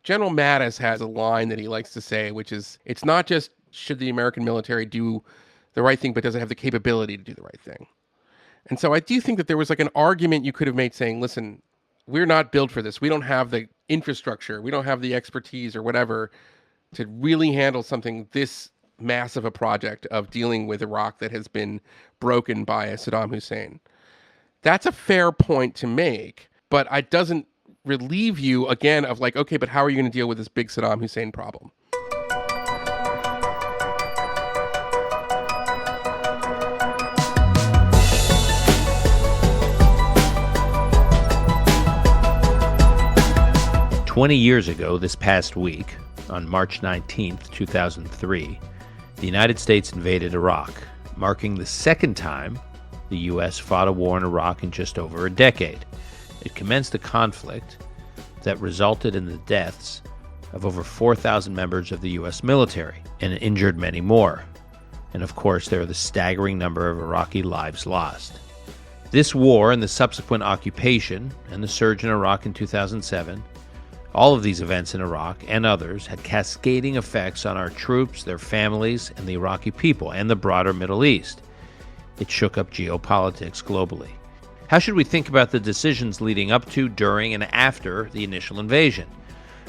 General Mattis has a line that he likes to say, which is, it's not just should the American military do the right thing, but does it have the capability to do the right thing? And so I do think that there was like an argument you could have made saying, listen, we're not built for this. We don't have the infrastructure. We don't have the expertise or whatever to really handle something this massive a project of dealing with Iraq that has been broken by a Saddam Hussein. That's a fair point to make, but it doesn't relieve you again of like, okay, but how are you going to deal with this big Saddam Hussein problem? "20 years ago this past week, on March 19th, 2003, the United States invaded Iraq, marking the second time the U.S. fought a war in Iraq in just over a decade. It commenced a conflict that resulted in the deaths of over 4,000 members of the U.S. military and injured many more. And of course, there are the staggering number of Iraqi lives lost. This war and the subsequent occupation and the surge in Iraq in 2007, all of these events in Iraq and others had cascading effects on our troops, their families, and the Iraqi people, and the broader Middle East. It shook up geopolitics globally. How should we think about the decisions leading up to, during, and after the initial invasion?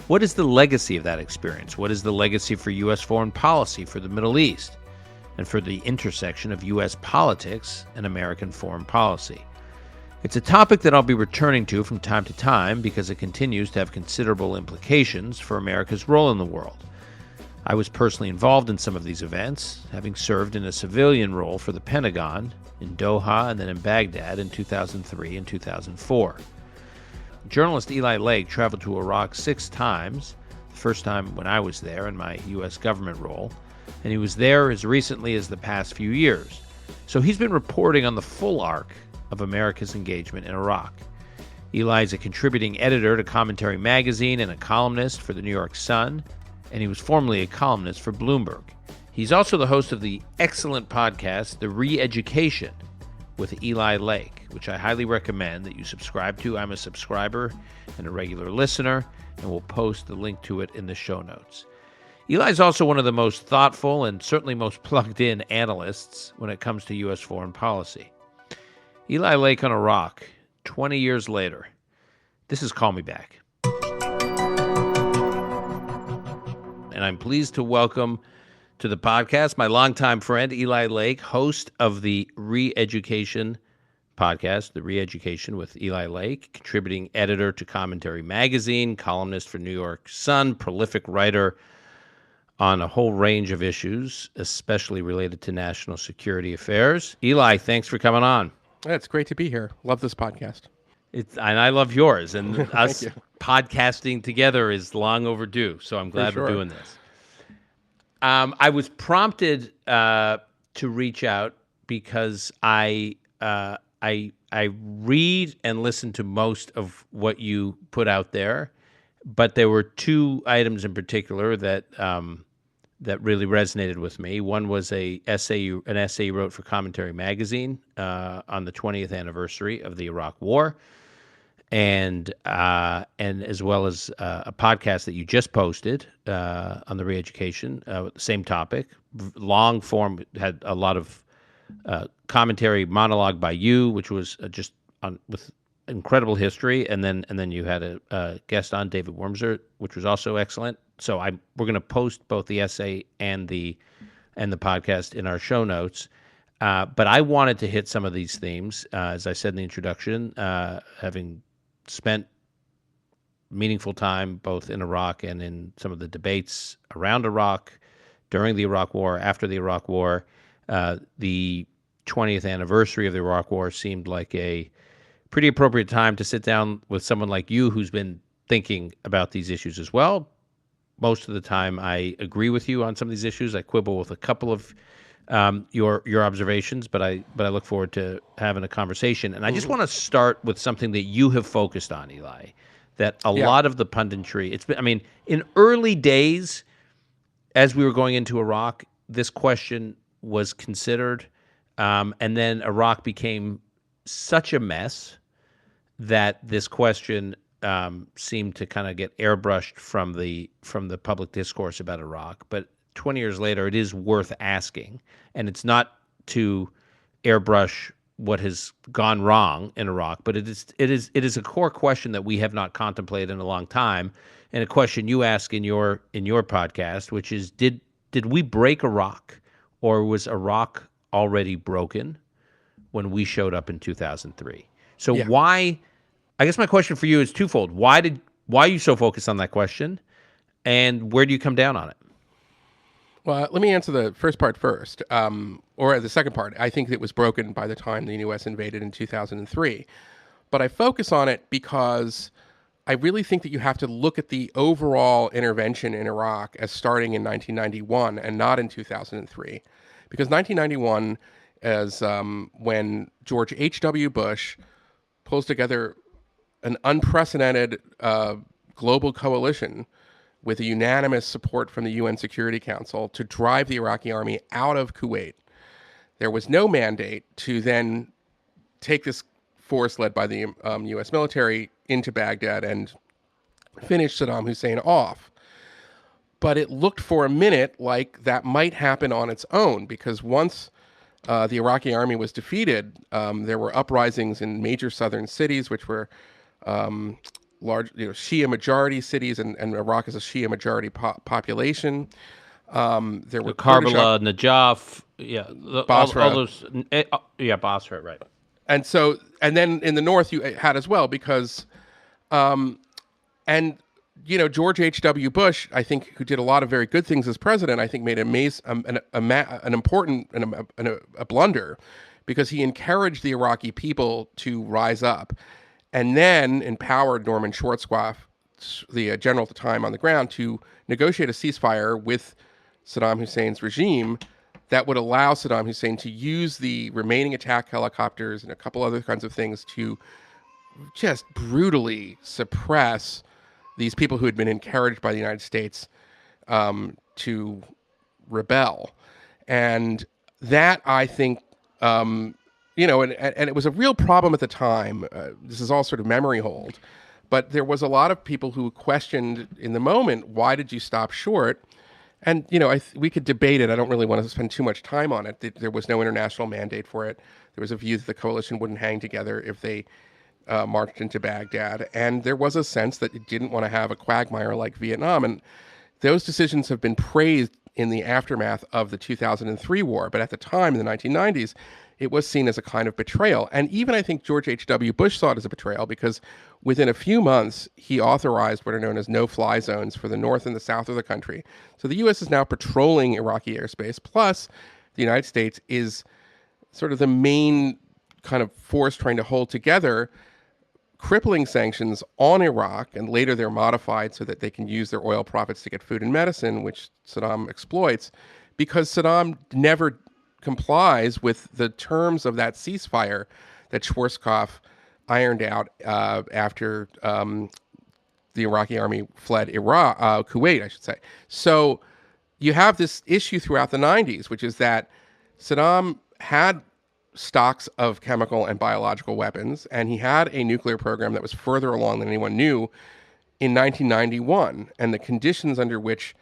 What is the legacy of that experience? What is the legacy for U.S. foreign policy for the Middle East, and for the intersection of U.S. politics and American foreign policy? It's a topic that I'll be returning to from time to time because it continues to have considerable implications for America's role in the world. I was personally involved in some of these events, having served in a civilian role for the Pentagon in Doha and then in Baghdad in 2003 and 2004. Journalist Eli Lake traveled to Iraq 6 times, the first time when I was there in my U.S. government role, and he was there as recently as the past few years. So he's been reporting on the full arc of America's engagement in Iraq. Eli is a contributing editor to Commentary Magazine and a columnist for the New York Sun, and he was formerly a columnist for Bloomberg. He's also the host of the excellent podcast, The Re-Education, with Eli Lake, which I highly recommend that you subscribe to. I'm a subscriber and a regular listener, and we'll post the link to it in the show notes. Eli is also one of the most thoughtful and certainly most plugged-in analysts when it comes to U.S. foreign policy. Eli Lake on Iraq, 20 years later. This is Call Me Back. And I'm pleased to welcome to the podcast my longtime friend, Eli Lake, host of the Re-Education podcast, The Re-Education with Eli Lake, contributing editor to Commentary Magazine, columnist for New York Sun, prolific writer on a whole range of issues, especially related to national security affairs. Eli, thanks for coming on. It's great to be here. Love this podcast. And I love yours. And us you. podcasting together is long overdue. So I'm glad we're doing this. I was prompted to reach out because I read and listen to most of what you put out there, but there were 2 items in particular that really resonated with me. One was an essay you wrote for Commentary Magazine on the 20th anniversary of the Iraq War, and as well as a podcast that you just posted on the Re-Education, same topic, long form, had a lot of commentary, monologue by you, which was just with incredible history, and then you had a guest on, David Wormser, which was also excellent. So we're going to post both the essay and the podcast in our show notes. But I wanted to hit some of these themes, as I said in the introduction, having spent meaningful time both in Iraq and in some of the debates around Iraq, during the Iraq War, after the Iraq War. The 20th anniversary of the Iraq War seemed like a pretty appropriate time to sit down with someone like you who's been thinking about these issues as well. Most of the time I agree with you on some of these issues. I quibble with a couple of your observations, but I look forward to having a conversation. And I just want to start with something that you have focused on, Eli, that a lot of the punditry, in early days, as we were going into Iraq, this question was considered, and then Iraq became such a mess that this question seemed to kind of get airbrushed from the public discourse about Iraq. But 20 years later, it is worth asking, and it's not to airbrush what has gone wrong in Iraq, but it is a core question that we have not contemplated in a long time, and a question you ask in your podcast, which is did we break Iraq, or was Iraq already broken when we showed up in 2003? So why? I guess my question for you is twofold. Why are you so focused on that question, and where do you come down on it? Well, let me answer the first part first, or the second part. I think it was broken by the time the U.S. invaded in 2003. But I focus on it because I really think that you have to look at the overall intervention in Iraq as starting in 1991 and not in 2003. Because 1991 is when George H.W. Bush pulls together an unprecedented global coalition with a unanimous support from the UN Security Council to drive the Iraqi army out of Kuwait. There was no mandate to then take this force led by the U.S. military into Baghdad and finish Saddam Hussein off. But it looked for a minute like that might happen on its own, because once the Iraqi army was defeated, there were uprisings in major southern cities, which were large, Shia majority cities, and Iraq is a Shia majority population. There were Karbala, Najaf, Basra. all those, Basra, right. And then in the north you had as well, because, George H.W. Bush, I think, who did a lot of very good things as president, I think made an important a blunder, because he encouraged the Iraqi people to rise up, and then empowered Norman Schwarzkopf, the general at the time on the ground, to negotiate a ceasefire with Saddam Hussein's regime that would allow Saddam Hussein to use the remaining attack helicopters and a couple other kinds of things to just brutally suppress these people who had been encouraged by the United States to rebel. And that, I think, and it was a real problem at the time. This is all sort of memory hold. But there was a lot of people who questioned in the moment, why did you stop short? And, we could debate it. I don't really want to spend too much time on it. There was no international mandate for it. There was a view that the coalition wouldn't hang together if they marched into Baghdad. And there was a sense that it didn't want to have a quagmire like Vietnam. And those decisions have been praised in the aftermath of the 2003 war. But at the time, in the 1990s, it was seen as a kind of betrayal. And even I think George H.W. Bush saw it as a betrayal, because within a few months, he authorized what are known as no-fly zones for the north and the south of the country. So the U.S. is now patrolling Iraqi airspace, plus the United States is sort of the main kind of force trying to hold together crippling sanctions on Iraq, and later they're modified so that they can use their oil profits to get food and medicine, which Saddam exploits, because Saddam never complies with the terms of that ceasefire that Schwarzkopf ironed out after the Iraqi army fled Kuwait, I should say. So you have this issue throughout the 90s, which is that Saddam had stocks of chemical and biological weapons, and he had a nuclear program that was further along than anyone knew in 1991. And the conditions under which,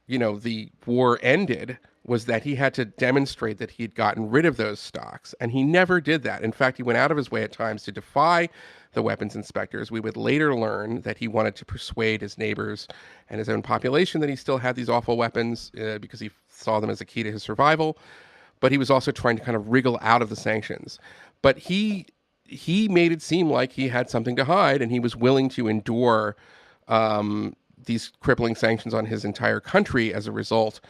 the war ended was that he had to demonstrate that he had gotten rid of those stocks, and he never did that. In fact, he went out of his way at times to defy the weapons inspectors. We would later learn that he wanted to persuade his neighbors and his own population that he still had these awful weapons because he saw them as a key to his survival. But he was also trying to kind of wriggle out of the sanctions. But he made it seem like he had something to hide, and he was willing to endure these crippling sanctions on his entire country as a result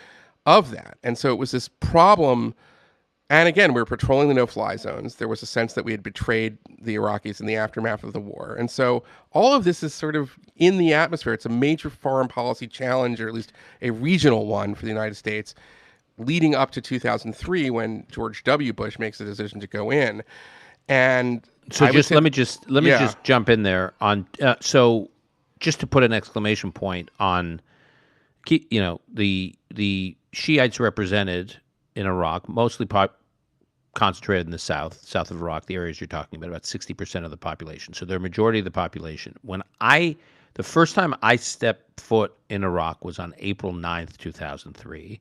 of that. And so it was this problem. And again, we were patrolling the no-fly zones. There was a sense that we had betrayed the Iraqis in the aftermath of the war. And so all of this is sort of in the atmosphere. It's a major foreign policy challenge, or at least a regional one for the United States, leading up to 2003, when George W. Bush makes the decision to go in. And so let me just jump in there on. So just to put an exclamation point on, the Shiites represented in Iraq, mostly concentrated in the south of Iraq, the areas you're talking about 60% of the population. So they're a majority of the population. The first time I stepped foot in Iraq was on April 9th, 2003.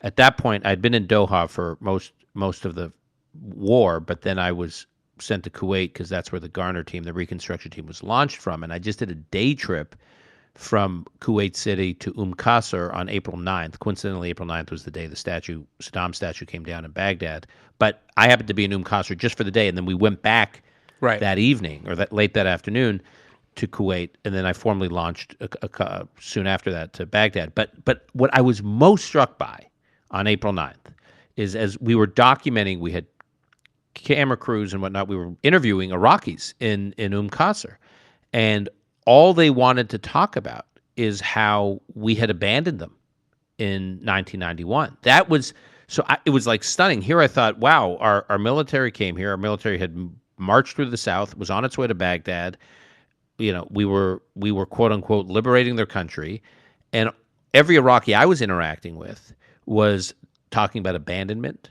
At that point, I'd been in Doha for most of the war, but then I was sent to Kuwait because that's where the Garner team, the reconstruction team, was launched from. And I just did a day trip from Kuwait City to Qasr on April 9th. Coincidentally, April 9th was the day the Saddam statue came down in Baghdad. But I happened to be in Qasr just for the day, and then we went back that evening or late that afternoon to Kuwait, and then I formally launched soon after that to Baghdad. But what I was most struck by on April 9th is, as we were documenting, we had camera crews and whatnot, we were interviewing Iraqis in Qasr, and all they wanted to talk about is how we had abandoned them in 1991. It was like stunning. Here I thought, wow, our military came here. Our military had marched through the South, was on its way to Baghdad. We were quote unquote liberating their country, and every Iraqi I was interacting with was talking about abandonment,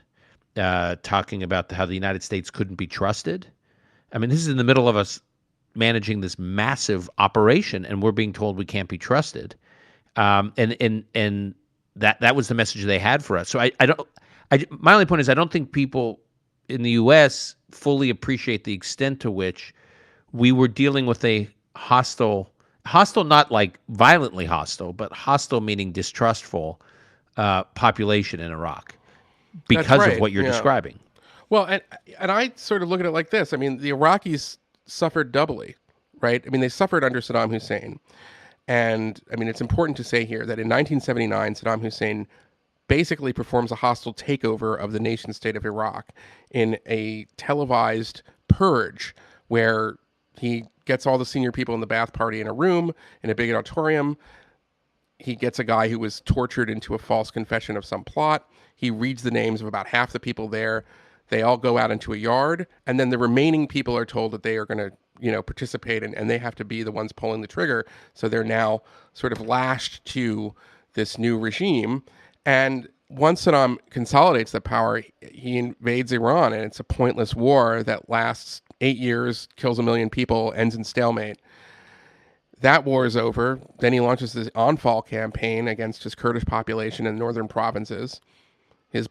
talking about how the United States couldn't be trusted. I mean, this is in the middle of us managing this massive operation, and we're being told we can't be trusted. And that was the message they had for us. So my only point is, I don't think people in the U.S. fully appreciate the extent to which we were dealing with a hostile, not like violently hostile, but hostile meaning distrustful population in Iraq because of what you're describing. Well, and I sort of look at it like this. I mean, the Iraqis suffered doubly, right? I mean, they suffered under Saddam Hussein. And I mean, it's important to say here that in 1979, Saddam Hussein basically performs a hostile takeover of the nation state of Iraq in a televised purge where he gets all the senior people in the Ba'ath Party in a room, in a big auditorium. He gets a guy who was tortured into a false confession of some plot. He reads the names of about half the people there. They all go out into a yard, and then the remaining people are told that they are going to, participate, and they have to be the ones pulling the trigger. So they're now sort of lashed to this new regime. And once Saddam consolidates the power, he invades Iran, and it's a pointless war that lasts 8 years, kills 1 million people, ends in stalemate. That war is over. Then he launches this on-fall campaign against his Kurdish population in northern provinces. His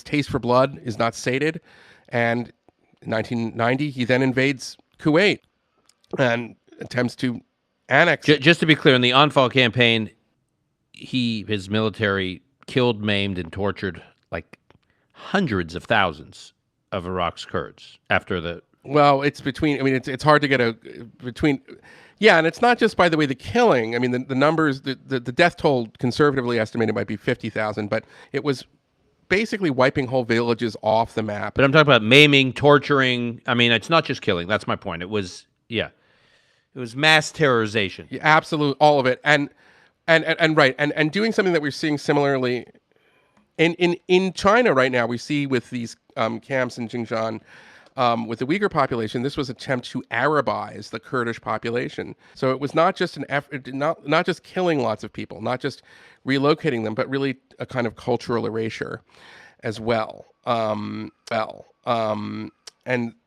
taste for blood is not sated, and in 1990 he then invades Kuwait and attempts to annex. Just to be clear, in the on-fall campaign, his military killed, maimed, and tortured like hundreds of thousands of Iraq's Kurds after the. Well, it's between. I mean, it's hard to get between. Yeah, and it's not just, by the way, the killing. I mean, the numbers, the death toll conservatively estimated might be 50,000, but it was basically wiping whole villages off the map. But I'm talking about maiming, torturing. I mean, it's not just killing. That's my point. It was mass terrorization. Yeah, absolute, all of it, and right, and doing something that we're seeing similarly in China right now. We see with these camps in Xinjiang. With the Uyghur population, this was an attempt to Arabize the Kurdish population. So it was not just an effort, not just killing lots of people, not just relocating them, but really a kind of cultural erasure as well. And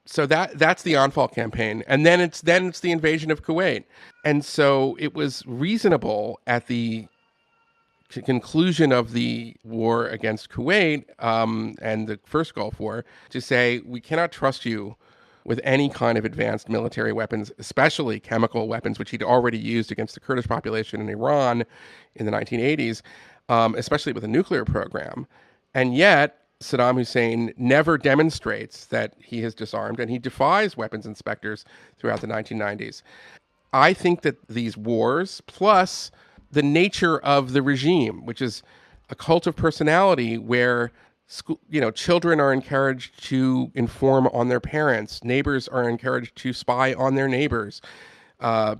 so that's the on-fall campaign, and then it's the invasion of Kuwait. And so it was reasonable at the conclusion of the war against Kuwait and the first Gulf War to say, we cannot trust you with any kind of advanced military weapons, especially chemical weapons, which he'd already used against the Kurdish population in Iran in the 1980s, especially with a nuclear program. And yet Saddam Hussein never demonstrates that he has disarmed, and he defies weapons inspectors throughout the 1990s. I think that these wars, plus the nature of the regime, which is a cult of personality where children are encouraged to inform on their parents, neighbors are encouraged to spy on their neighbors,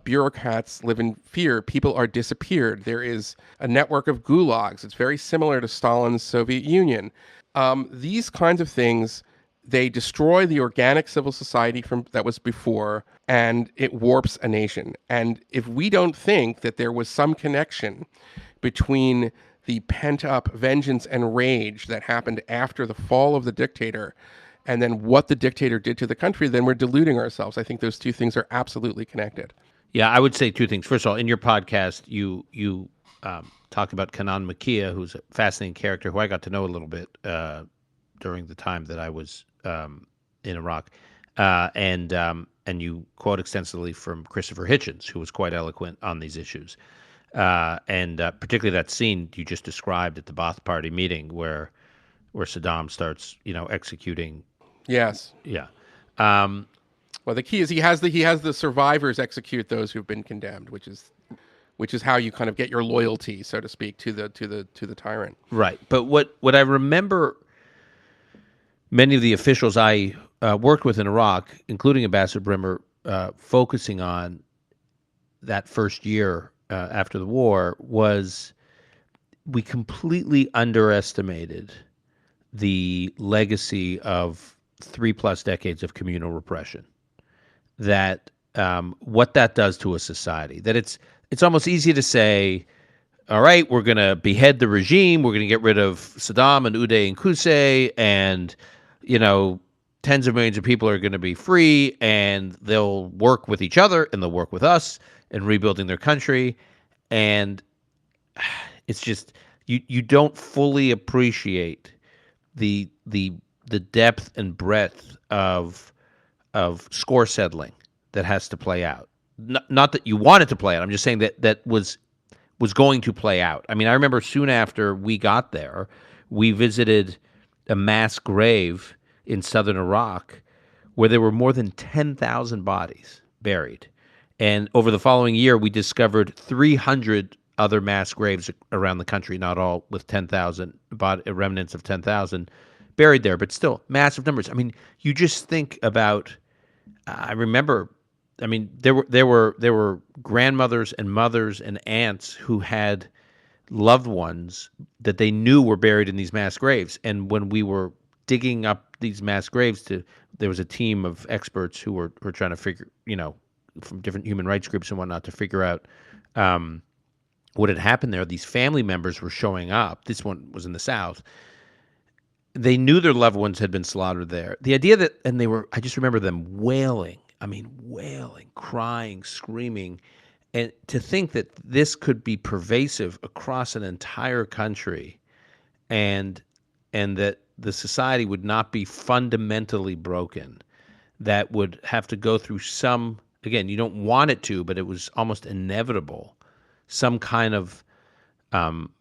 bureaucrats live in fear, people are disappeared. There is a network of gulags. It's very similar to Stalin's Soviet Union. These kinds of things, they destroy the organic civil society that was before, and it warps a nation. And if we don't think that there was some connection between the pent-up vengeance and rage that happened after the fall of the dictator, and then what the dictator did to the country, then we're deluding ourselves. I think those two things are absolutely connected. Yeah, I would say two things. First of all, in your podcast, you talk about Kanan Makia, who's a fascinating character who I got to know a little bit during the time that I was in Iraq, and you quote extensively from Christopher Hitchens, who was quite eloquent on these issues, and particularly that scene you just described at the Ba'ath Party meeting where Saddam starts, executing. Yes. Yeah. Well, the key is he has the survivors execute those who've been condemned, which is how you kind of get your loyalty, so to speak, to the tyrant. Right. But what I remember, many of the officials I worked with in Iraq, including Ambassador Brimmer, focusing on that first year after the war, was we completely underestimated the legacy of 3+ decades of communal repression. That what that does to a society. That it's almost easy to say, all right, we're going to behead the regime, we're going to get rid of Saddam and Uday and Qusay, and tens of millions of people are going to be free, and they'll work with each other, and they'll work with us in rebuilding their country. And it's just you don't fully appreciate the depth and breadth of score settling that has to play out. Not that you want it to play out. I'm just saying that was going to play out. I mean, I remember soon after we got there, we visited a mass grave in southern Iraq where there were more than 10,000 bodies buried. And over the following year, we discovered 300 other mass graves around the country, not all with 10,000 remnants of 10,000 buried there, but still massive numbers. I mean, you just think about. I remember. I mean, there were grandmothers and mothers and aunts who had loved ones that they knew were buried in these mass graves. And when we were digging up these mass graves, there was a team of experts who were trying to figure, from different human rights groups and whatnot, to figure out what had happened there. These family members were showing up. This one was in the South. They knew their loved ones had been slaughtered there. The idea that, I just remember them wailing. I mean, wailing, crying, screaming. And to think that this could be pervasive across an entire country and that the society would not be fundamentally broken, that would have to go through some, again, you don't want it to, but it was almost inevitable, some kind of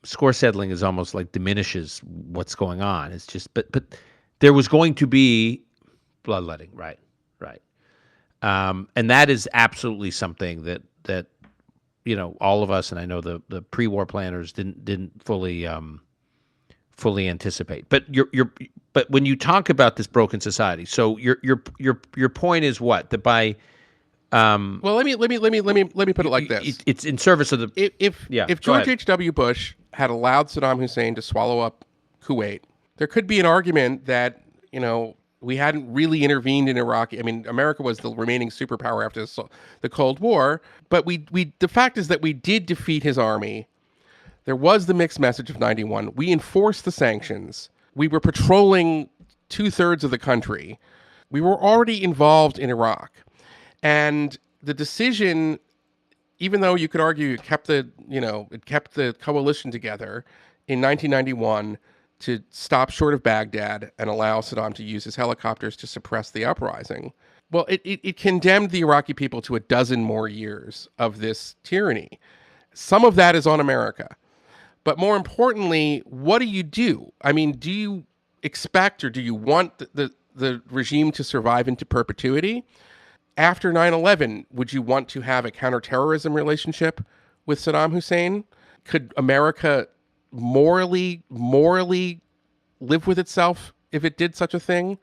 score settling is almost like diminishes what's going on. It's just, but there was going to be bloodletting, right. And that is absolutely something that all of us, and I know the pre-war planners didn't fully anticipate. But but when you talk about this broken society, so your point is what? That by well, let me put it like this. It's in service of the if George H.W. Bush had allowed Saddam Hussein to swallow up Kuwait, there could be an argument that we hadn't really intervened in Iraq. I mean, America was the remaining superpower after the Cold War, but the fact is that we did defeat his army. There was the mixed message of 91. We enforced the sanctions. We were patrolling 2/3 of the country. We were already involved in Iraq. And the decision, even though you could argue it kept the coalition together in 1991 to stop short of Baghdad and allow Saddam to use his helicopters to suppress the uprising. Well, it condemned the Iraqi people to 12 more years of this tyranny. Some of that is on America. But more importantly, what do you do? I mean, do you expect or do you want the regime to survive into perpetuity? After 9/11, would you want to have a counterterrorism relationship with Saddam Hussein? Could America morally live with itself if it did such a thing?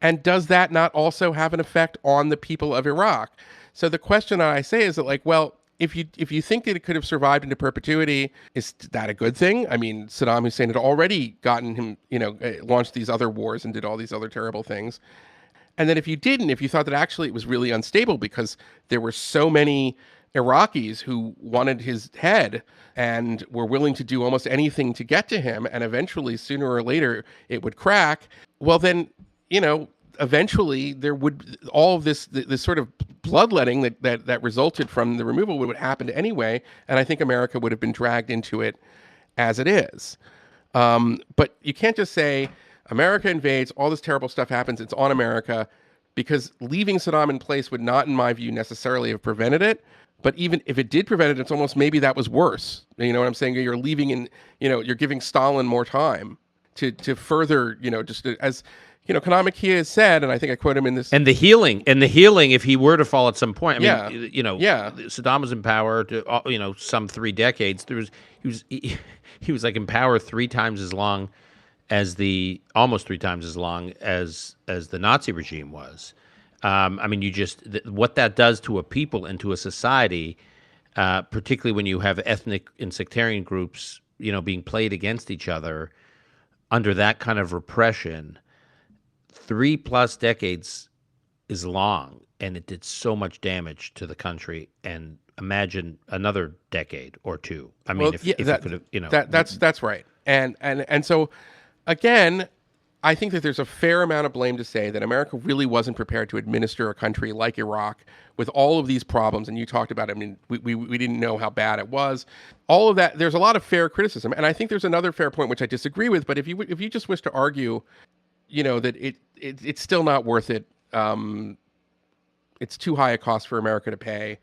And does that not also have an effect on the people of Iraq? So the question I say is that, if you think that it could have survived into perpetuity, is that a good thing? I mean, Saddam Hussein had already gotten him, launched these other wars and did all these other terrible things. And then if you thought that actually it was really unstable because there were so many Iraqis who wanted his head and were willing to do almost anything to get to him, and eventually, sooner or later, it would crack. Well, then, eventually there would all of this sort of bloodletting that resulted from the removal would happen anyway, and I think America would have been dragged into it as it is. But you can't just say America invades, all this terrible stuff happens, it's on America, because leaving Saddam in place would not, in my view, necessarily have prevented it. But even if it did prevent it, it's almost maybe that was worse. You know what I'm saying? You're leaving in, you're giving Stalin more time to further, just as, Kanat Makia has said, and I think I quote him in this. And the healing, if he were to fall at some point, Yeah. Saddam was in power to, some 3 decades. He was like in power 3 times as long as almost 3 times as long as the Nazi regime was. What that does to a people and to a society, particularly when you have ethnic and sectarian groups, being played against each other under that kind of repression, 3+ decades is long, and it did so much damage to the country. And imagine another decade or 2. If it could have, that's right. And so, again, I think that there's a fair amount of blame to say that America really wasn't prepared to administer a country like Iraq with all of these problems. And you talked about it. We didn't know how bad it was. All of that, there's a lot of fair criticism. And I think there's another fair point, which I disagree with. But if you just wish to argue, that it's still not worth it. It's too high a cost for America to pay.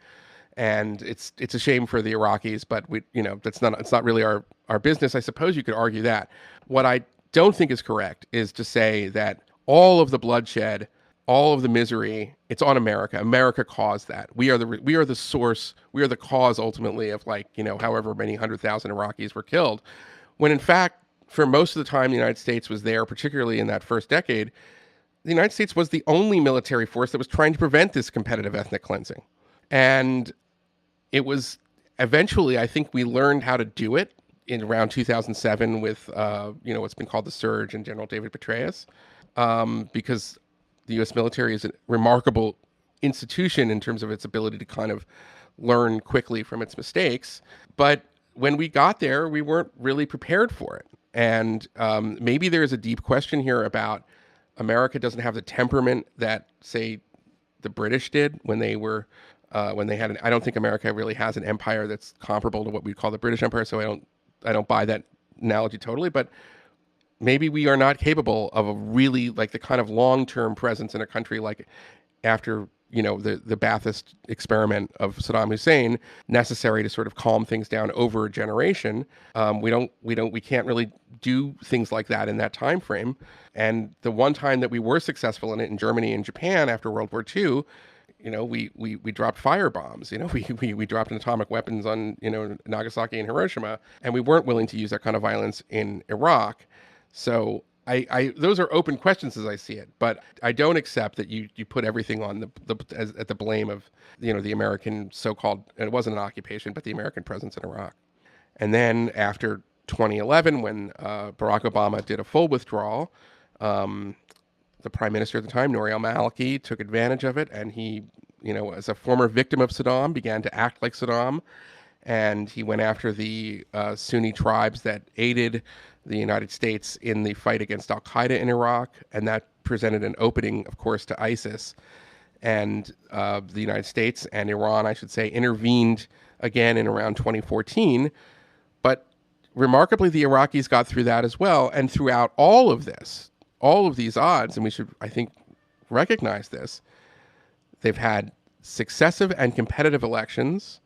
And it's a shame for the Iraqis, but it's not really our business. I suppose you could argue that. What I don't think is correct is to say that all of the bloodshed, all of the misery, it's on America. America caused that. We are the source. We are the cause ultimately of however many 100,000 Iraqis were killed. When in fact, for most of the time, the United States was there, particularly in that first decade. The United States was the only military force that was trying to prevent this competitive ethnic cleansing, and it was eventually, I think, we learned how to do it in around 2007 with, what's been called the Surge and General David Petraeus, because the U.S. military is a remarkable institution in terms of its ability to kind of learn quickly from its mistakes. But when we got there, we weren't really prepared for it. And maybe there's a deep question here about America doesn't have the temperament that, say, the British did when they were when they had I don't think America really has an empire that's comparable to what we call the British Empire, so I don't buy that analogy totally, but maybe we are not capable of a really the kind of long-term presence in a country like after the Ba'athist experiment of Saddam Hussein, necessary to sort of calm things down over a generation. We can't really do things like that in that time frame. And the one time that we were successful in it in Germany and Japan after World War II, we dropped firebombs. We dropped atomic weapons on Nagasaki and Hiroshima, and we weren't willing to use that kind of violence in Iraq. So I those are open questions as I see it, but I don't accept that you put everything on at the blame of the American so-called, and it wasn't an occupation, but the American presence in Iraq. And then after 2011, when Barack Obama did a full withdrawal, the prime minister at the time, Nouri al-Maliki, took advantage of it, and he, as a former victim of Saddam, began to act like Saddam, and he went after the Sunni tribes that aided the United States in the fight against al-Qaeda in Iraq, and that presented an opening, of course, to ISIS. And the United States and Iran, I should say, intervened again in around 2014. But remarkably, the Iraqis got through that as well, and throughout all of these odds, and we should, I think, recognize this, they've had successive and competitive elections.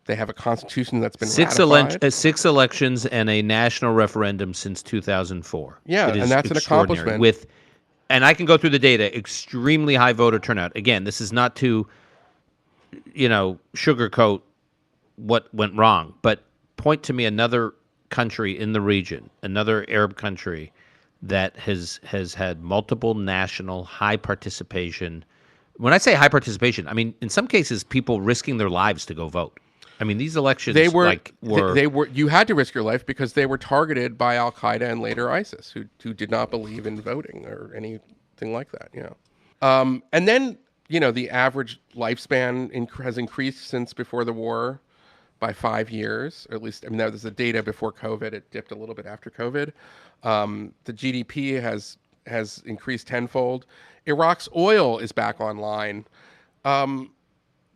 They have a constitution that's been ratified. 6 elections and a national referendum since 2004. Yeah, and that's an accomplishment. And I can go through the data, extremely high voter turnout. Again, this is not to, sugarcoat what went wrong, but point to me another country in the region, another Arab country that has had multiple national high participation. When I say high participation, I mean, in some cases, people risking their lives to go vote. I mean, these elections they were you had to risk your life because they were targeted by al-Qaeda and later ISIS, who did not believe in voting or anything like that. And then the average lifespan has increased since before the war by 5 years, or at least, I mean, that was the data before COVID. It dipped a little bit after COVID. The GDP has increased tenfold. Iraq's oil is back online. Um,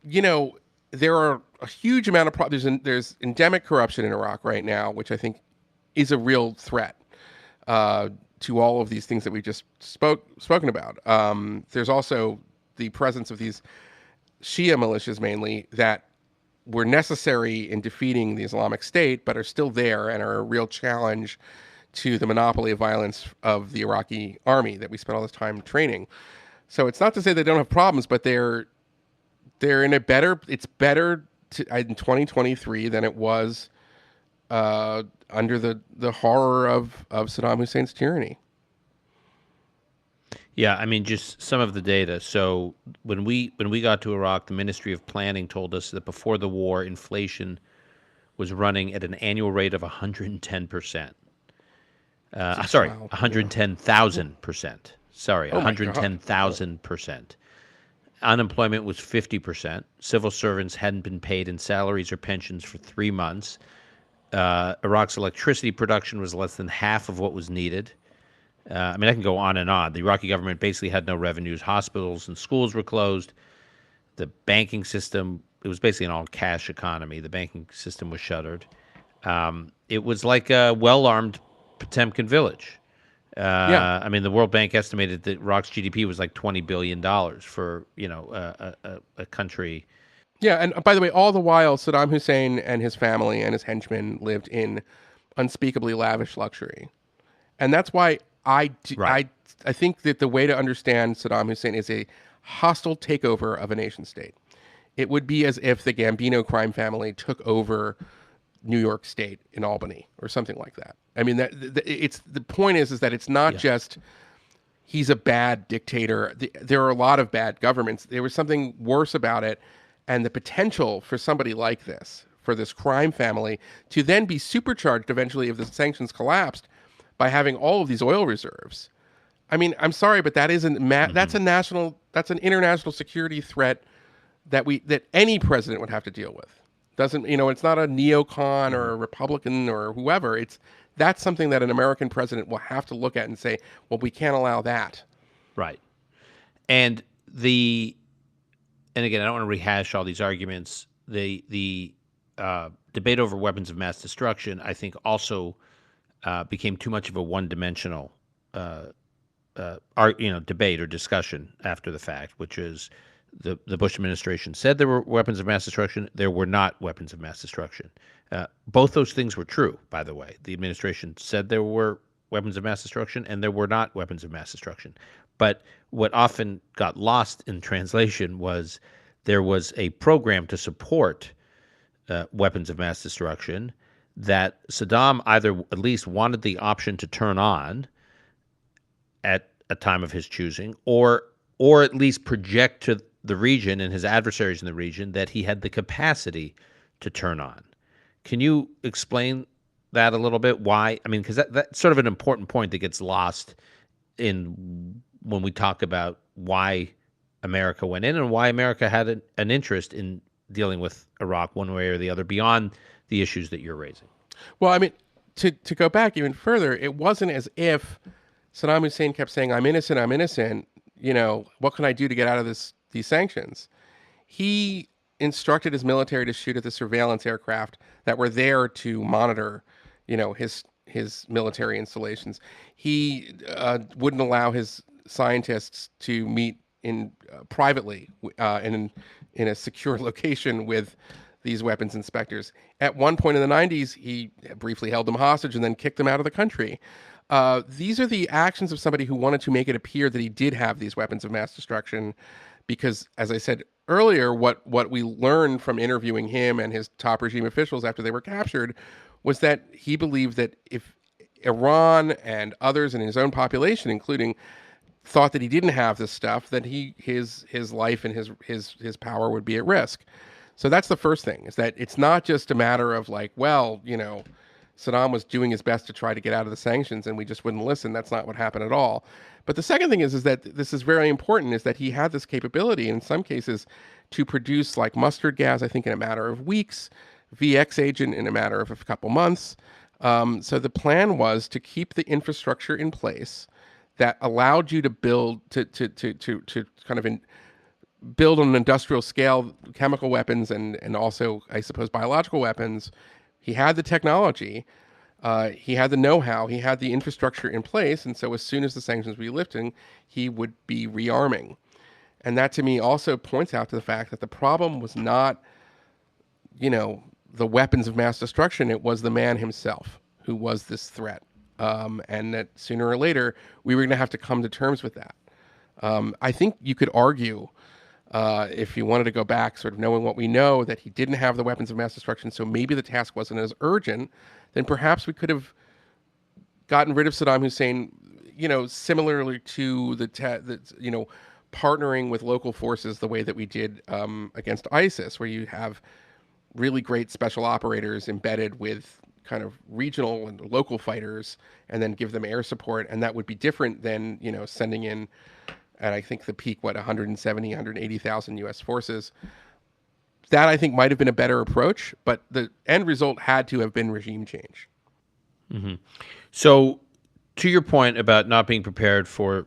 you know, there are a huge amount of there's endemic corruption in Iraq right now, which I think is a real threat to all of these things that we just spoken about. There's also the presence of these Shia militias mainly that were necessary in defeating the Islamic State, but are still there and are a real challenge to the monopoly of violence of the Iraqi army that we spent all this time training. So it's not to say they don't have problems, but they're in a better. It's better in 2023 than it was under the horror of Saddam Hussein's tyranny. Yeah, I mean, just some of the data. So when we got to Iraq, the Ministry of Planning told us that before the war, inflation was running at an annual rate of 110%. Sorry, 110,000%. Sorry, Oh my God. 110,000%. Unemployment was 50%. Civil servants hadn't been paid in salaries or pensions for 3 months. Iraq's electricity production was less than half of what was needed. I mean, I can go on and on. The Iraqi government basically had no revenues. Hospitals and schools were closed. The banking system, it was basically an all-cash economy. The banking system was shuttered. It was like a well-armed Potemkin village. Yeah. I mean, the World Bank estimated that Iraq's GDP was like $20 billion for, a country. Yeah, and by the way, all the while, Saddam Hussein and his family and his henchmen lived in unspeakably lavish luxury. And that's why Right. I think that the way to understand Saddam Hussein is a hostile takeover of a nation state. It would be as if the Gambino crime family took over New York State in Albany or something like that. I mean, it's the point is that it's not just he's a bad dictator. There are a lot of bad governments. There was something worse about it, and the potential for somebody like this, for this crime family, to then be supercharged eventually if the sanctions collapsed by having all of these oil reserves. I mean, I'm sorry, but that isn't that's an international security threat that any president would have to deal with. Doesn't, it's not a neocon or a Republican or whoever. That's something that an American president will have to look at and say, well, we can't allow that. Right. And again, I don't want to rehash all these arguments. The debate over weapons of mass destruction, I think, also became too much of a one-dimensional debate or discussion after the fact, which is the Bush administration said there were weapons of mass destruction. There were not weapons of mass destruction. Both those things were true, by the way. The administration said there were weapons of mass destruction, and there were not weapons of mass destruction. But what often got lost in translation was there was a program to support weapons of mass destruction that Saddam either at least wanted the option to turn on at a time of his choosing, or at least project to the region and his adversaries in the region that he had the capacity to turn on. Can you explain that a little bit? Why? I mean, because that's sort of an important point that gets lost in when we talk about why America went in and why America had an interest in dealing with Iraq one way or the other beyond the issues that you're raising. Well, I mean, to go back even further, it wasn't as if Saddam Hussein kept saying, I'm innocent, I'm innocent. What can I do to get out of these sanctions? He instructed his military to shoot at the surveillance aircraft that were there to monitor, his military installations. He wouldn't allow his scientists to meet in privately in a secure location with these weapons inspectors. At one point in the 90s, he briefly held them hostage and then kicked them out of the country. These are the actions of somebody who wanted to make it appear that he did have these weapons of mass destruction, because, as I said earlier, what we learned from interviewing him and his top regime officials after they were captured was that he believed that if Iran and others in his own population, including, thought that he didn't have this stuff, that his life and his power would be at risk. So that's the first thing, is that it's not just a matter of like, well, Saddam was doing his best to try to get out of the sanctions, and we just wouldn't listen. That's not what happened at all. But the second thing is that this is very important, is that he had this capability in some cases to produce like mustard gas, I think, in a matter of weeks, VX agent in a matter of a couple months. So the plan was to keep the infrastructure in place that allowed you to build to kind of build on an industrial scale chemical weapons and also, I suppose, biological weapons. He had the technology, he had the know-how, he had the infrastructure in place, and so as soon as the sanctions were lifting, he would be rearming. And that to me also points out to the fact that the problem was not, the weapons of mass destruction. It was the man himself who was this threat. And that sooner or later, we were going to have to come to terms with that. I think you could argue, if you wanted to go back, sort of knowing what we know, that he didn't have the weapons of mass destruction, so maybe the task wasn't as urgent, then perhaps we could have gotten rid of Saddam Hussein, similarly to partnering with local forces the way that we did against ISIS, where you have really great special operators embedded with kind of regional and local fighters and then give them air support. And that would be different than, sending in, and I think the peak, 170, 180,000 U.S. forces. That I think might have been a better approach, but the end result had to have been regime change. Mm-hmm. So to your point about not being prepared for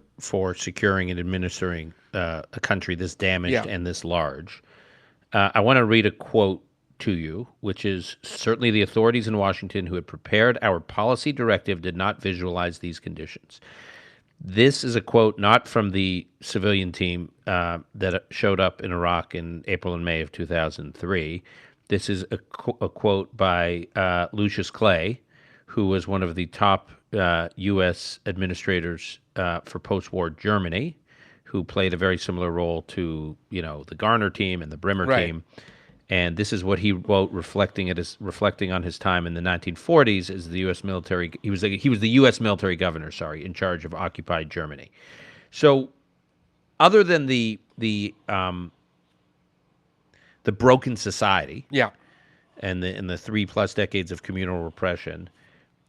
securing and administering a country this damaged and this large, I want to read a quote to you, which is, certainly the authorities in Washington who had prepared our policy directive did not visualize these conditions. This is a quote not from the civilian team that showed up in Iraq in April and May of 2003. This is a quote by Lucius Clay, who was one of the top U.S. administrators for post-war Germany, who played a very similar role to, the Garner team and the Brimmer team. And this is what he wrote, reflecting on his time in the 1940s as the U.S. military. He was the U.S. military governor, in charge of occupied Germany. So, other than the broken society, and the 3+ decades of communal repression,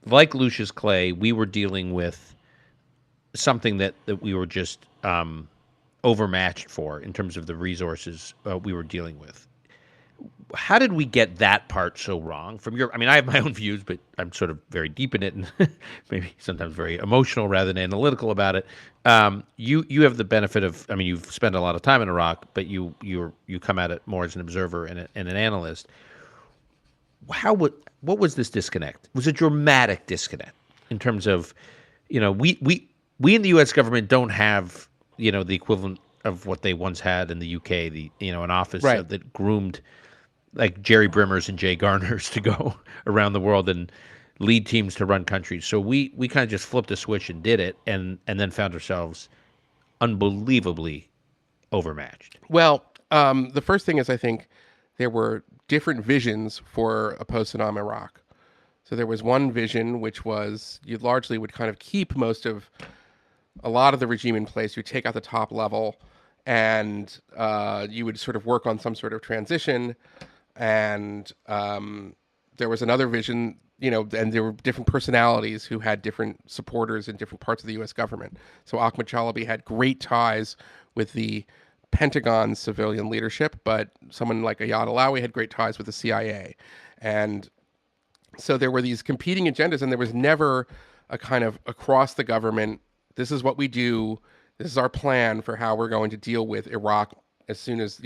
like Lucius Clay, we were dealing with something that we were just overmatched for in terms of the resources we were dealing with. How did we get that part so wrong? I have my own views, but I'm sort of very deep in it and maybe sometimes very emotional rather than analytical about it. You have the benefit of, you've spent a lot of time in Iraq, but you come at it more as an observer and an analyst. What was this disconnect? It was a dramatic disconnect in terms of, we in the U.S. government don't have, the equivalent of what they once had in the UK, an office that groomed like Jerry Brimmers and Jay Garners to go around the world and lead teams to run countries. So we kind of just flipped a switch and did it, and then found ourselves unbelievably overmatched. Well, the first thing is, I think there were different visions for a post-Saddam Iraq. So there was one vision, which was you largely would kind of keep a lot of the regime in place. You take out the top level, and you would sort of work on some sort of transition. And there was another vision, and there were different personalities who had different supporters in different parts of the U.S. government. So Ahmad Chalabi had great ties with the Pentagon civilian leadership, but someone like Ayad Alawi had great ties with the CIA. And so there were these competing agendas, and there was never a kind of across the government, this is what we do, this is our plan for how we're going to deal with Iraq as soon as,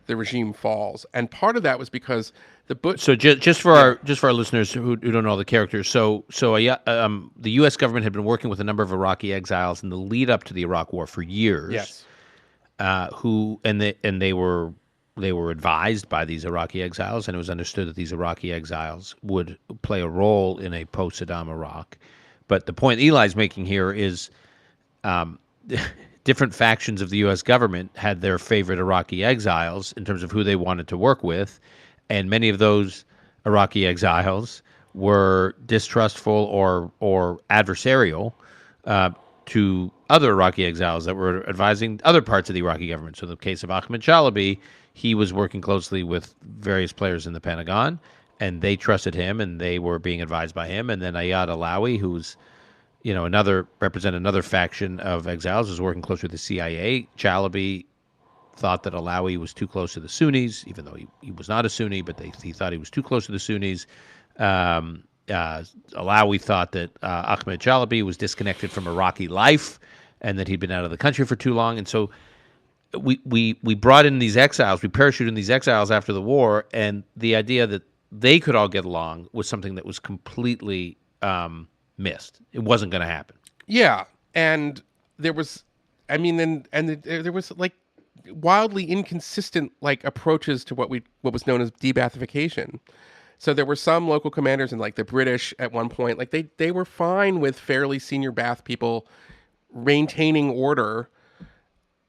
the regime falls. And part of that was because So just for our listeners who don't know the characters, the U.S. government had been working with a number of Iraqi exiles in the lead up to the Iraq War for years. Yes. They were advised by these Iraqi exiles, and it was understood that these Iraqi exiles would play a role in a post-Saddam Iraq. But the point Eli's making here is different factions of the U.S. government had their favorite Iraqi exiles in terms of who they wanted to work with, and many of those Iraqi exiles were distrustful or adversarial to other Iraqi exiles that were advising other parts of the Iraqi government. So in the case of Ahmed Chalabi, he was working closely with various players in the Pentagon, and they trusted him, and they were being advised by him. And then Ayad Alawi, who's another represented another faction of exiles, was working close with the CIA. Chalabi thought that Alawi was too close to the Sunnis, even though he was not a Sunni, but he thought he was too close to the Sunnis. Alawi thought that Ahmed Chalabi was disconnected from Iraqi life and that he'd been out of the country for too long. And so we brought in these exiles, we parachuted in these exiles after the war, and the idea that they could all get along was something that was completely missed. It wasn't going to happen. Yeah, and there was, I mean, there was like wildly inconsistent like approaches to what was known as de-Baathification. So there were some local commanders and like the British at one point, like they were fine with fairly senior Ba'ath people maintaining order.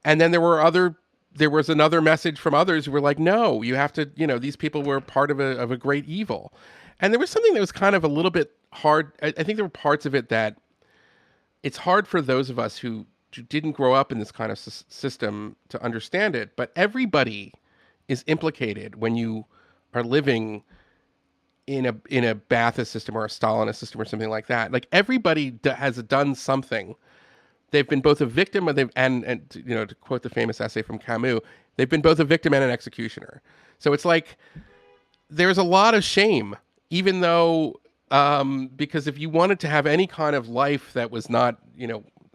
And then there was another message from others who were like, no, you have to, these people were part of a great evil. And there was something that was kind of a little bit hard. I think there were parts of it that it's hard for those of us who didn't grow up in this kind of system to understand it. But everybody is implicated when you are living in a Ba'athist system or a Stalinist system or something like that. Like everybody has done something. They've been both a victim and to quote the famous essay from Camus, they've been both a victim and an executioner. So it's like there's a lot of shame, even though because if you wanted to have any kind of life that was not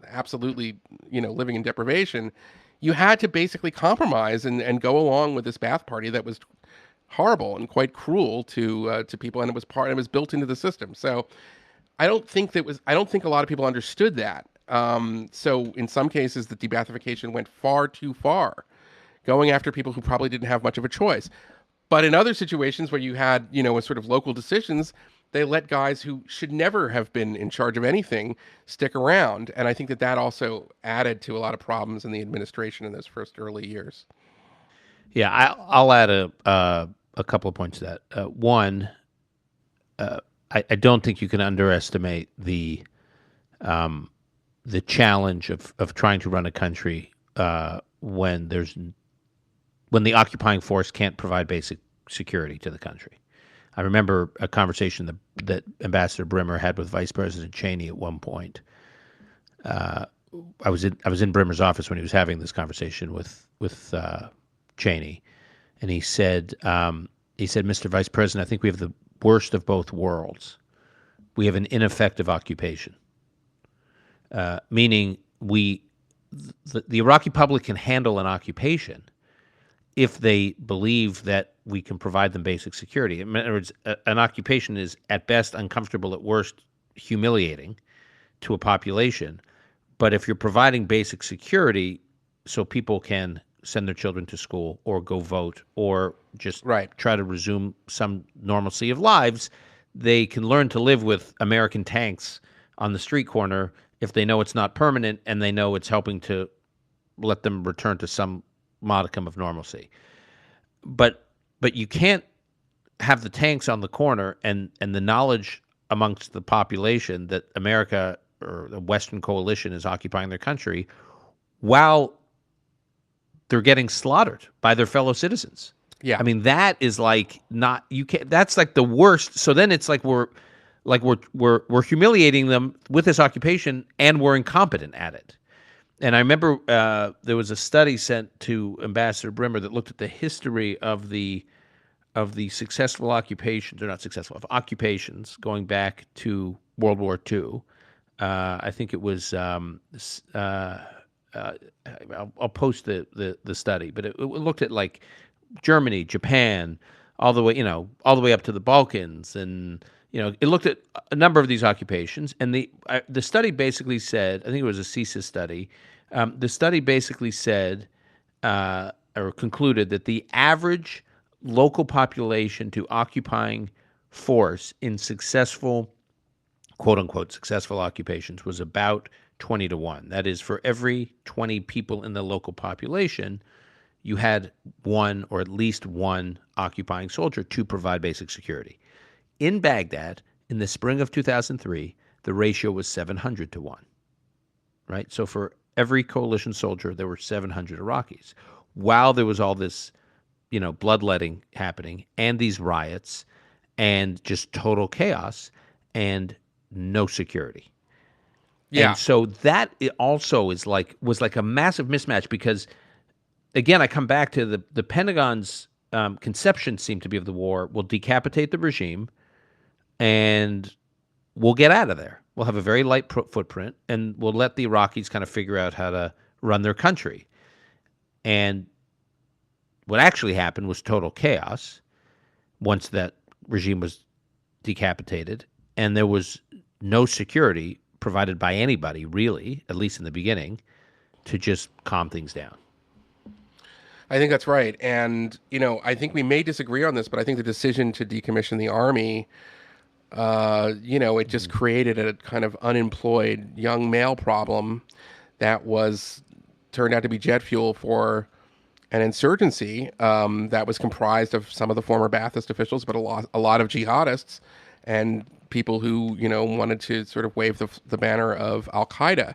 absolutely living in deprivation, you had to basically compromise and go along with this Ba'ath party that was horrible and quite cruel to people, and it was built into the system. So I don't think a lot of people understood that. So in some cases, the de-Baathification went far too far, going after people who probably didn't have much of a choice. But in other situations where you had, a sort of local decisions, they let guys who should never have been in charge of anything stick around. And I think that also added to a lot of problems in the administration in those first early years. Yeah, I'll add a couple of points to that. One, I don't think you can underestimate the challenge of trying to run a country when the occupying force can't provide basic security to the country. I remember a conversation that Ambassador Brimmer had with Vice President Cheney at one point. I was in Brimmer's office when he was having this conversation with Cheney, and he said, "Mr. Vice President, I think we have the worst of both worlds. We have an ineffective occupation, meaning the Iraqi public can handle an occupation if they believe that we can provide them basic security. In other words, an occupation is at best uncomfortable, at worst humiliating to a population. But if you're providing basic security so people can send their children to school or go vote or just try to resume some normalcy of lives, they can learn to live with American tanks on the street corner if they know it's not permanent and they know it's helping to let them return to some modicum of normalcy. But you can't have the tanks on the corner and the knowledge amongst the population that America or the Western coalition is occupying their country while they're getting slaughtered by their fellow citizens. Yeah. I mean, that is like that's like the worst. So then it's like we're humiliating them with this occupation and we're incompetent at it. And I remember there was a study sent to Ambassador Brimmer that looked at the history of the successful occupations, or not successful, of occupations going back to World War II. I think it was I'll post the study, but it looked at like Germany, Japan, all the way up to the Balkans, and it looked at a number of these occupations. And the study basically said, I think it was a CSIS study. The study basically said or concluded that the average local population to occupying force in successful, quote unquote, successful occupations was about 20 to 1. That is, for every 20 people in the local population, you had one or at least one occupying soldier to provide basic security. In Baghdad, in the spring of 2003, the ratio was 700 to 1. Right? So for every coalition soldier, there were 700 Iraqis. While there was all this, bloodletting happening and these riots and just total chaos and no security. And Yeah. so that also was like a massive mismatch because, again, I come back to the Pentagon's conception seemed to be of the war. We'll decapitate the regime and we'll get out of there. We'll have a very light footprint and we'll let the Iraqis kind of figure out how to run their country. And what actually happened was total chaos once that regime was decapitated, and there was no security provided by anybody, really, at least in the beginning, to just calm things down. I think that's right. And, I think we may disagree on this, but I think the decision to decommission the army, it just created a kind of unemployed young male problem that turned out to be jet fuel for an insurgency that was comprised of some of the former Ba'athist officials, but a lot of jihadists and people who, wanted to sort of wave the banner of Al-Qaeda.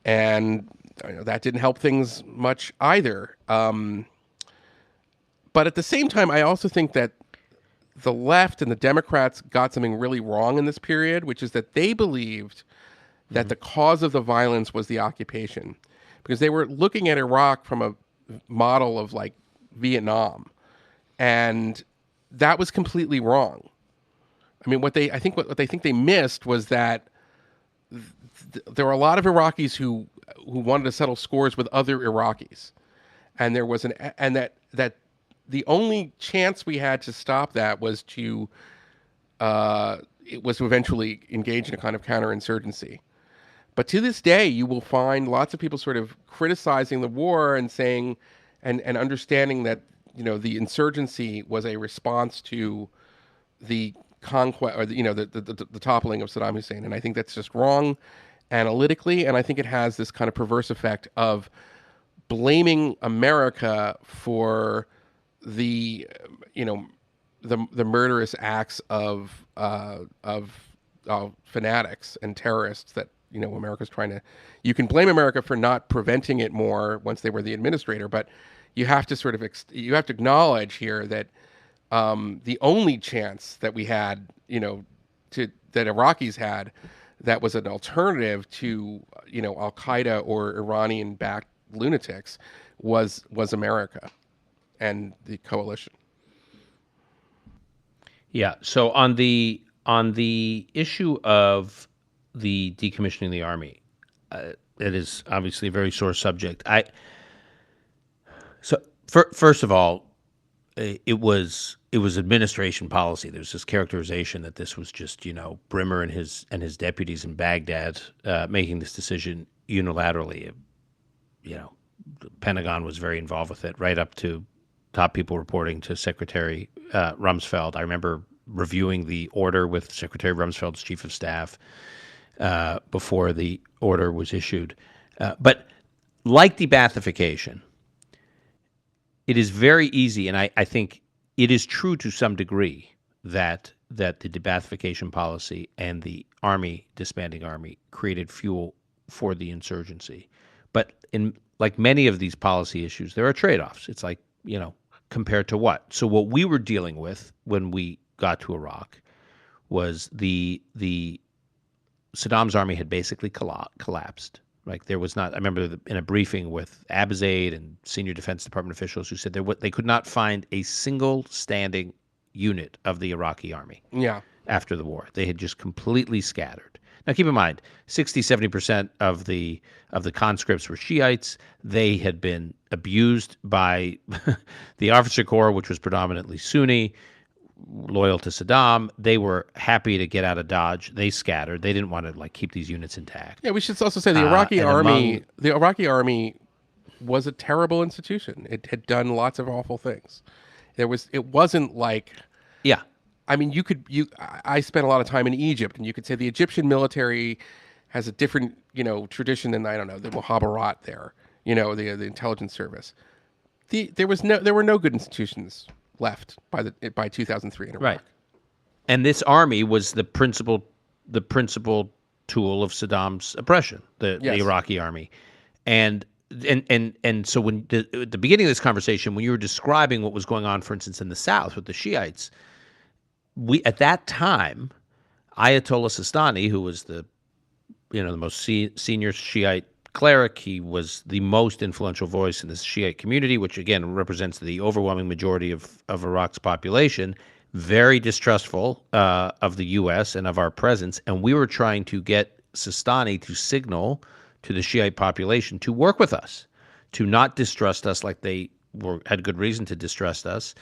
And that didn't help things much either. But at the same time, I also think that the left and the Democrats got something really wrong in this period, which is that they believed that the cause of the violence was the occupation, because they were looking at Iraq from a model of like Vietnam, and that was completely wrong. I mean, what they think they missed was that there were a lot of Iraqis who wanted to settle scores with other Iraqis, and there was that the only chance we had to stop that was to eventually engage in a kind of counterinsurgency. But to this day, you will find lots of people sort of criticizing the war and saying, and understanding that the insurgency was a response to the conquest, or the toppling of Saddam Hussein. And I think that's just wrong analytically, and I think it has this kind of perverse effect of blaming America for the murderous acts of fanatics and terrorists that America's trying to. You can blame America for not preventing it more once they were the administrator, but you have to you have to acknowledge here that the only chance that we had, that Iraqis had, that was an alternative to Al Qaeda or Iranian-backed lunatics was America and the coalition. Yeah. So on the issue of the decommissioning of the army, it is obviously a very sore subject. First of all, it was administration policy. There was this characterization that this was just Brimmer and his deputies in Baghdad making this decision unilaterally. The Pentagon was very involved with it, right up to top people reporting to Secretary Rumsfeld. I remember reviewing the order with Secretary Rumsfeld's chief of staff before the order was issued. But like de-Baathification, it is very easy, and I think it is true to some degree that the de-Baathification policy and the disbanding army created fuel for the insurgency. But in like many of these policy issues, there are trade-offs. It's like, compared to what? So what we were dealing with when we got to Iraq was the Saddam's army had basically collapsed. Like there was not. I remember in a briefing with Abizaid and senior Defense Department officials who said they could not find a single standing unit of the Iraqi army. Yeah. After the war, they had just completely scattered. Now, keep in mind, 60-70% of the conscripts were Shiites. They had been abused by the officer corps, which was predominantly Sunni, loyal to Saddam. They were happy to get out of Dodge. They scattered. They didn't want to keep these units intact. Yeah, we should also say the Iraqi army. The Iraqi army was a terrible institution. It had done lots of awful things. It wasn't like. Yeah. I mean, I spent a lot of time in Egypt, and you could say the Egyptian military has a different, tradition than, I don't know, the Mukhabarat there, the intelligence service. There were no good institutions left by 2003 in Iraq. Right. And this army was the principal tool of Saddam's oppression, the Iraqi army. And so when at the beginning of this conversation, when you were describing what was going on, for instance, in the South with the Shiites, we at that time, Ayatollah Sistani, who was the most senior Shiite cleric, he was the most influential voice in the Shiite community, which again represents the overwhelming majority of Iraq's population. Very distrustful of the U.S. and of our presence, and we were trying to get Sistani to signal to the Shiite population to work with us, to not distrust us like they had good reason to distrust us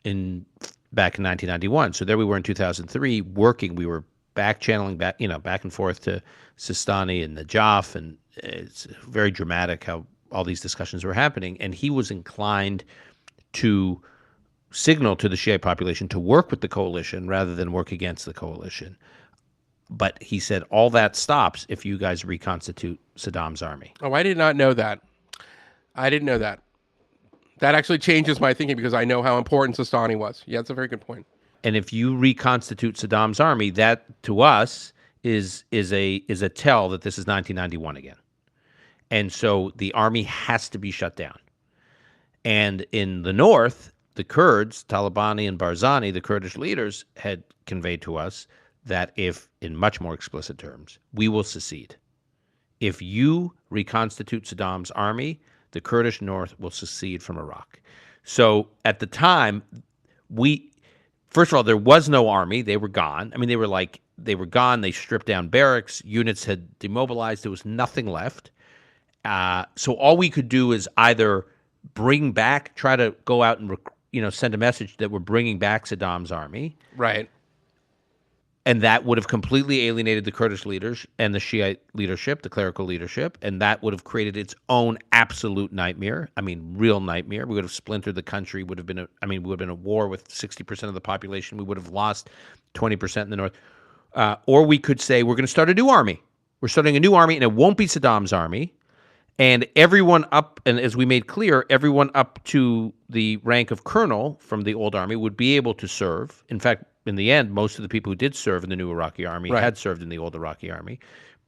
back in 1991. So there we were in 2003 working. We were channeling back and forth to Sistani and Najaf, and it's very dramatic how all these discussions were happening. And he was inclined to signal to the Shiite population to work with the coalition rather than work against the coalition. But he said all that stops if you guys reconstitute Saddam's army. Oh, I did not know that. I didn't know that. That actually changes my thinking because I know how important Sistani was. Yeah, that's a very good point. And if you reconstitute Saddam's army, that to us is a tell that this is 1991 again. And so the army has to be shut down. And in the north, the Kurds, Talabani and Barzani, the Kurdish leaders, had conveyed to us that if, in much more explicit terms, we will secede. If you reconstitute Saddam's army, the Kurdish north will secede from Iraq. So at the time, first of all, there was no army. They were gone. I mean, they were gone. They stripped down barracks. Units had demobilized. There was nothing left. So all we could do is either try to go out and send a message that we're bringing back Saddam's army. Right. And that would have completely alienated the Kurdish leaders and the Shiite leadership, the clerical leadership, and that would have created its own absolute nightmare. I mean, real nightmare. We would have splintered the country. We would have been a war with 60% of the population. We would have lost 20% in the north. Or we could say we're going to start a new army. We're starting a new army, and it won't be Saddam's army. And everyone up, and as we made clear, everyone up to the rank of colonel from the old army would be able to serve. In fact, in the end, most of the people who did serve in the new Iraqi army had served in the old Iraqi army,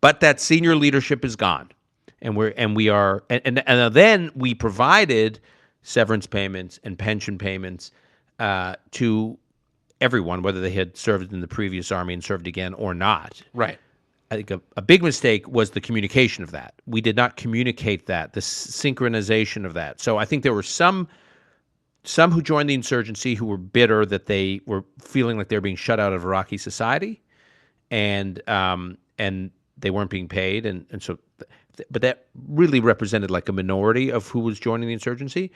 but that senior leadership is gone, and then we provided severance payments and pension payments to everyone, whether they had served in the previous army and served again or not. Right. I think a big mistake was the communication of that. We did not communicate that, the synchronization of that. So I think there were some who joined the insurgency who were bitter that they were feeling like they were being shut out of Iraqi society, and they weren't being paid, and so, but that really represented like a minority of who was joining the insurgency.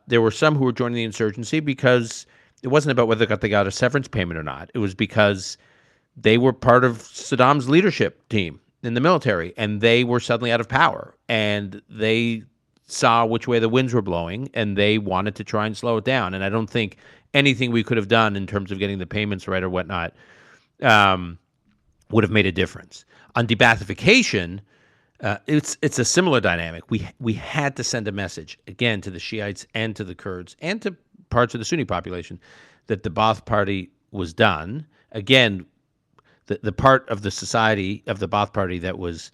There were some who were joining the insurgency because it wasn't about whether they got a severance payment or not. It was because they were part of Saddam's leadership team in the military, and they were suddenly out of power, and they saw which way the winds were blowing, and they wanted to try and slow it down. And I don't think anything we could have done in terms of getting the payments right or whatnot would have made a difference. On debathification, it's a similar dynamic. We had to send a message, again, to the Shiites and to the Kurds and to parts of the Sunni population that the Ba'ath Party was done. Again, the part of the society of the Ba'ath Party that was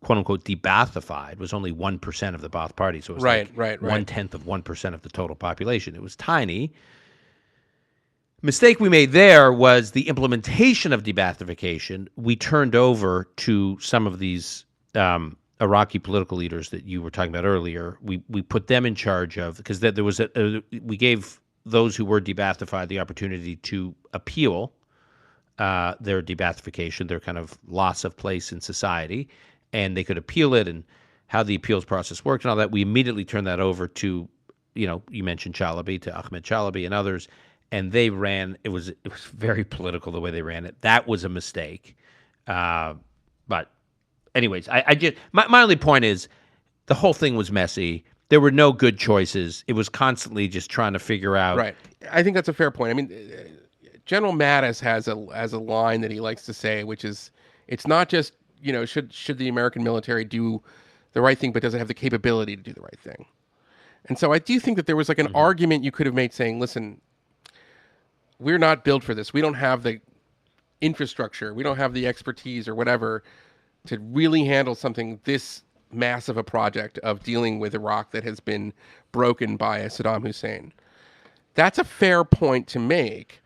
quote unquote debathified was only 1% of the Ba'ath Party. So it was right. 1/10 of 1% of the total population. It was tiny. Mistake we made there was the implementation of debathification. We turned over to some of these Iraqi political leaders that you were talking about earlier. We put them in charge of, because there was we gave those who were debathified the opportunity to appeal their debathification, their kind of loss of place in society, and they could appeal it and how the appeals process worked and all that. We immediately turned that over to, you mentioned Chalabi, to Ahmed Chalabi and others, and they ran. It was very political the way they ran it. That was a mistake. But anyways, I just my only point is the whole thing was messy. There were no good choices. It was constantly just trying to figure out. Right. I think that's a fair point. I mean, General Mattis has a line that he likes to say, which is, it's not just, should the American military do the right thing, but does it have the capability to do the right thing? And so I do think that there was like an argument you could have made saying, listen, we're not built for this. We don't have the infrastructure. We don't have the expertise or whatever to really handle something this massive a project of dealing with Iraq that has been broken by Saddam Hussein. That's a fair point to make,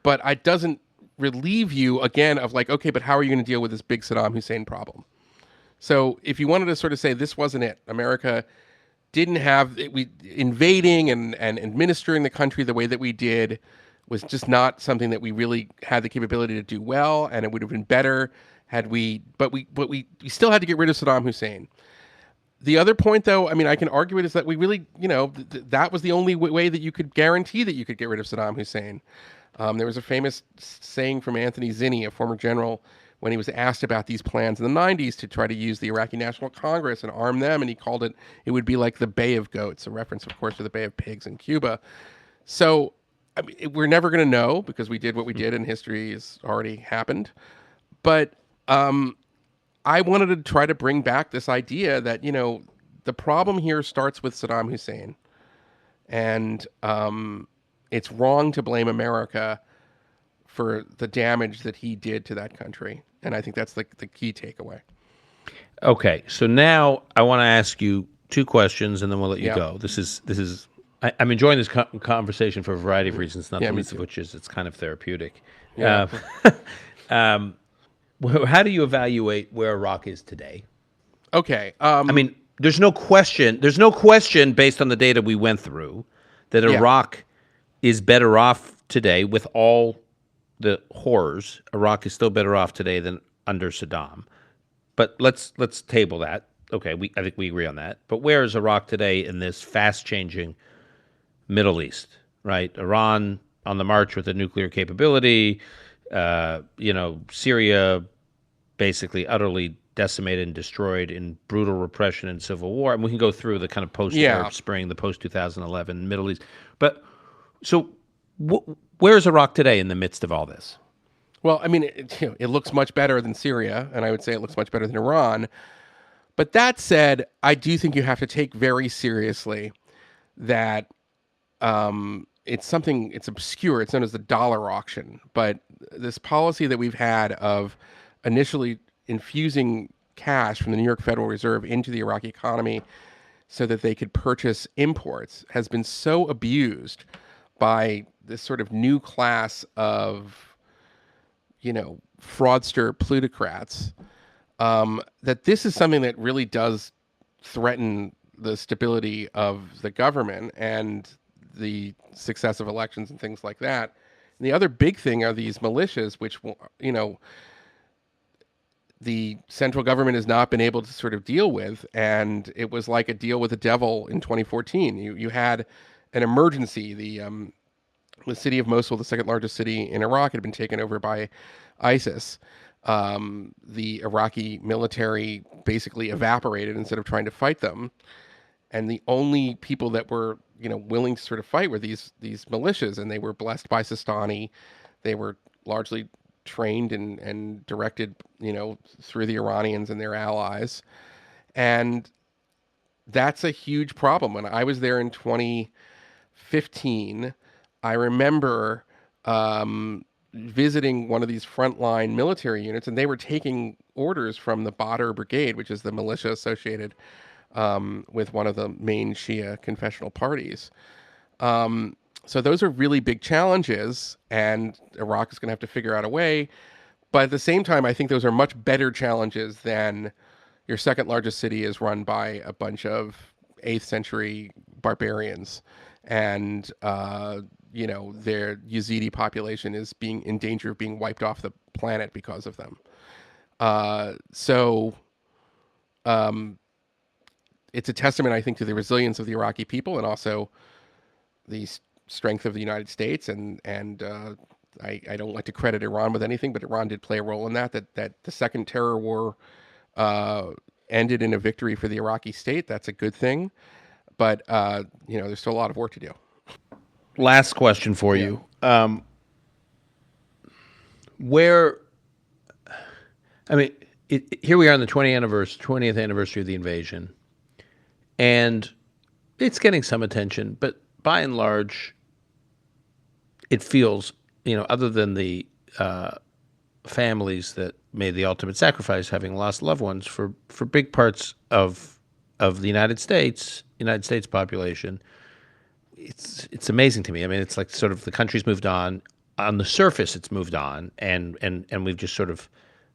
but it doesn't relieve you again of like, okay, but how are you going to deal with this big Saddam Hussein problem? So if you wanted to sort of say this wasn't it, America didn't have we invading and administering the country the way that we did was just not something that we really had the capability to do well, and it would have been better had we. But we still had to get rid of Saddam Hussein. The other point, though, I mean, I can argue it is that we really, that was the only way that you could guarantee that you could get rid of Saddam Hussein. There was a famous saying from Anthony Zinni, a former general, when he was asked about these plans in the 90s to try to use the Iraqi National Congress and arm them, and he called it would be like the Bay of Goats, a reference, of course, to the Bay of Pigs in Cuba. So, I mean, we're never going to know because we did what we did and history has already happened. But I wanted to try to bring back this idea that, the problem here starts with Saddam Hussein. And it's wrong to blame America for the damage that he did to that country. And I think that's the key takeaway. Okay, so now I want to ask you two questions, and then we'll let you Yeah. go. I'm enjoying this conversation for a variety of reasons, not Yeah, the me least of too. which is it's kind of therapeutic. Yeah. How do you evaluate where Iraq is today? Okay. I mean, there's no question. There's no question based on the data we went through that Yeah. Iraq is better off today with all the horrors. Iraq is still better off today than under Saddam. But let's table that. Okay, I think we agree on that. But where is Iraq today in this fast-changing Middle East? Right, Iran on the march with a nuclear capability. Syria basically utterly decimated and destroyed in brutal repression and civil war. And we can go through the kind of Yeah. post-Arab Spring, the post-2011 Middle East. But so where is Iraq today in the midst of all this? Well, I mean, it looks much better than Syria, and I would say it looks much better than Iran. But that said, I do think you have to take very seriously that it's obscure. It's known as the dollar auction. But this policy that we've had of initially infusing cash from the New York Federal Reserve into the Iraqi economy so that they could purchase imports has been so abused by this sort of new class of, fraudster plutocrats, that this is something that really does threaten the stability of the government and the success of elections and things like that. And the other big thing are these militias, which, the central government has not been able to sort of deal with. And it was like a deal with the devil in 2014. You had an emergency. The city of Mosul, the second largest city in Iraq, had been taken over by ISIS. The Iraqi military basically evaporated instead of trying to fight them. And the only people that were, willing to sort of fight were these militias, and they were blessed by Sistani. They were largely trained and directed, through the Iranians and their allies. And that's a huge problem. When I was there in 2015, I remember visiting one of these frontline military units, and they were taking orders from the Badr Brigade, which is the militia associated with one of the main Shia confessional parties. So those are really big challenges, and Iraq is going to have to figure out a way. But at the same time, I think those are much better challenges than your second largest city is run by a bunch of 8th century barbarians. And, their Yazidi population is being in danger of being wiped off the planet because of them. So it's a testament, I think, to the resilience of the Iraqi people and also the strength of the United States. I don't like to credit Iran with anything, but Iran did play a role in that the second terror war ended in a victory for the Iraqi state. That's a good thing. But, there's still a lot of work to do. Last question for Yeah. you. Where, I mean, here we are on the 20th anniversary of the invasion, and it's getting some attention, but by and large, it feels, other than the families that made the ultimate sacrifice, having lost loved ones for big parts of the United States population, it's amazing to me. I mean, it's like sort of the country's moved on. On the surface, it's moved on, and we've just sort of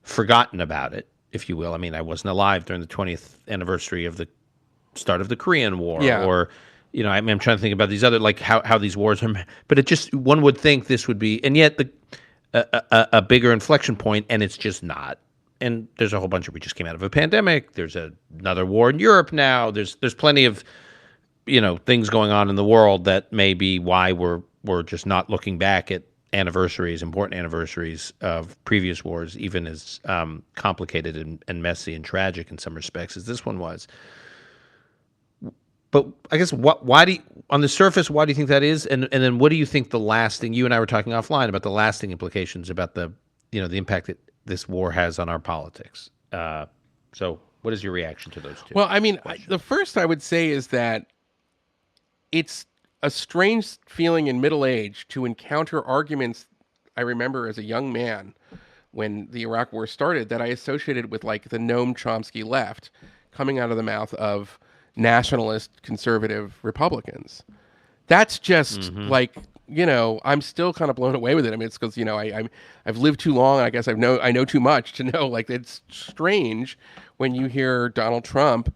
forgotten about it, if you will. I mean, I wasn't alive during the 20th anniversary of the start of the Korean War, Yeah. or I mean, I'm trying to think about these other, like how these wars are. But it just, one would think this would be, and yet a bigger inflection point, and it's just not. And there's a whole bunch of, we just came out of a pandemic. There's another war in Europe now. There's plenty of things going on in the world that may be why we're just not looking back at important anniversaries of previous wars, even as complicated and messy and tragic in some respects as this one was. But I guess on the surface, why do you think that is? And then what do you think the lasting, you and I were talking offline about the lasting implications about the impact that this war has on our politics. So what is your reaction to those two? Well, I mean, the first I would say is that it's a strange feeling in middle age to encounter arguments I remember as a young man when the Iraq War started that I associated with like the Noam Chomsky left coming out of the mouth of nationalist conservative Republicans. That's just like, I'm still kind of blown away with it. I mean, it's because, I've lived too long. I guess I know too much to know, like, it's strange when you hear Donald Trump,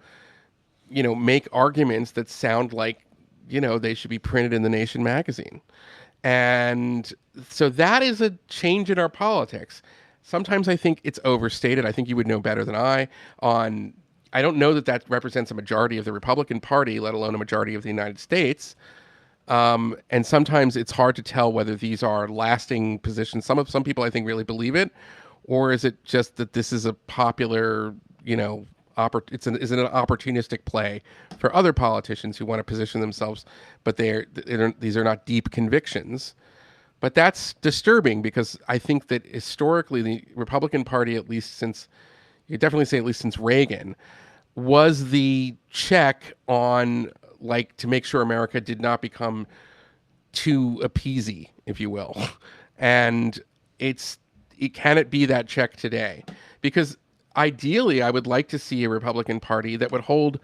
make arguments that sound like, they should be printed in The Nation magazine. And so that is a change in our politics. Sometimes I think it's overstated. I think you would know better than I don't know that represents a majority of the Republican Party, let alone a majority of the United States. And sometimes it's hard to tell whether these are lasting positions. Some people I think really believe it, or is it just that this is a popular, is it an opportunistic play for other politicians who want to position themselves, but these are not deep convictions. But that's disturbing because I think that historically the Republican Party, at least since Reagan, was the check on, like, to make sure America did not become too appeasy, if you will. And can it be that check today? Because ideally, I would like to see a Republican Party that would hold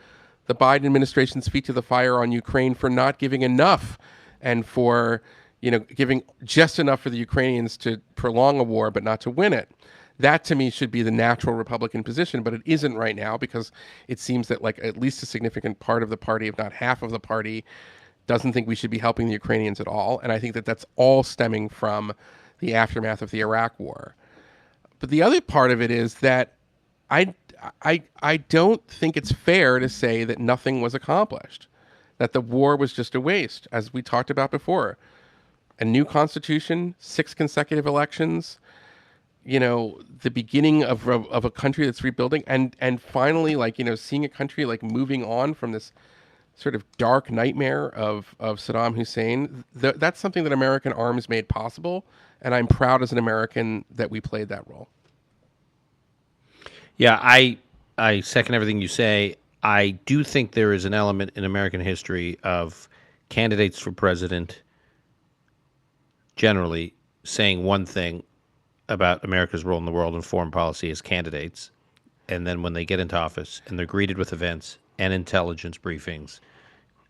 the Biden administration's feet to the fire on Ukraine for not giving enough and for, giving just enough for the Ukrainians to prolong a war, but not to win it. That, to me, should be the natural Republican position, but it isn't right now because it seems that, like, at least a significant part of the party, if not half of the party, doesn't think we should be helping the Ukrainians at all. And I think that that's all stemming from the aftermath of the Iraq War. But the other part of it is that I don't think it's fair to say that nothing was accomplished, that the war was just a waste, as we talked about before. A new constitution, 6 consecutive elections, the beginning of a country that's rebuilding, and finally, like, seeing a country like moving on from this sort of dark nightmare of Saddam Hussein. That's something that American arms made possible, and I'm proud as an American that we played that role. Yeah, I second everything you say. I do think there is an element in American history of candidates for president generally saying one thing about America's role in the world and foreign policy as candidates, and then when they get into office and they're greeted with events and intelligence briefings,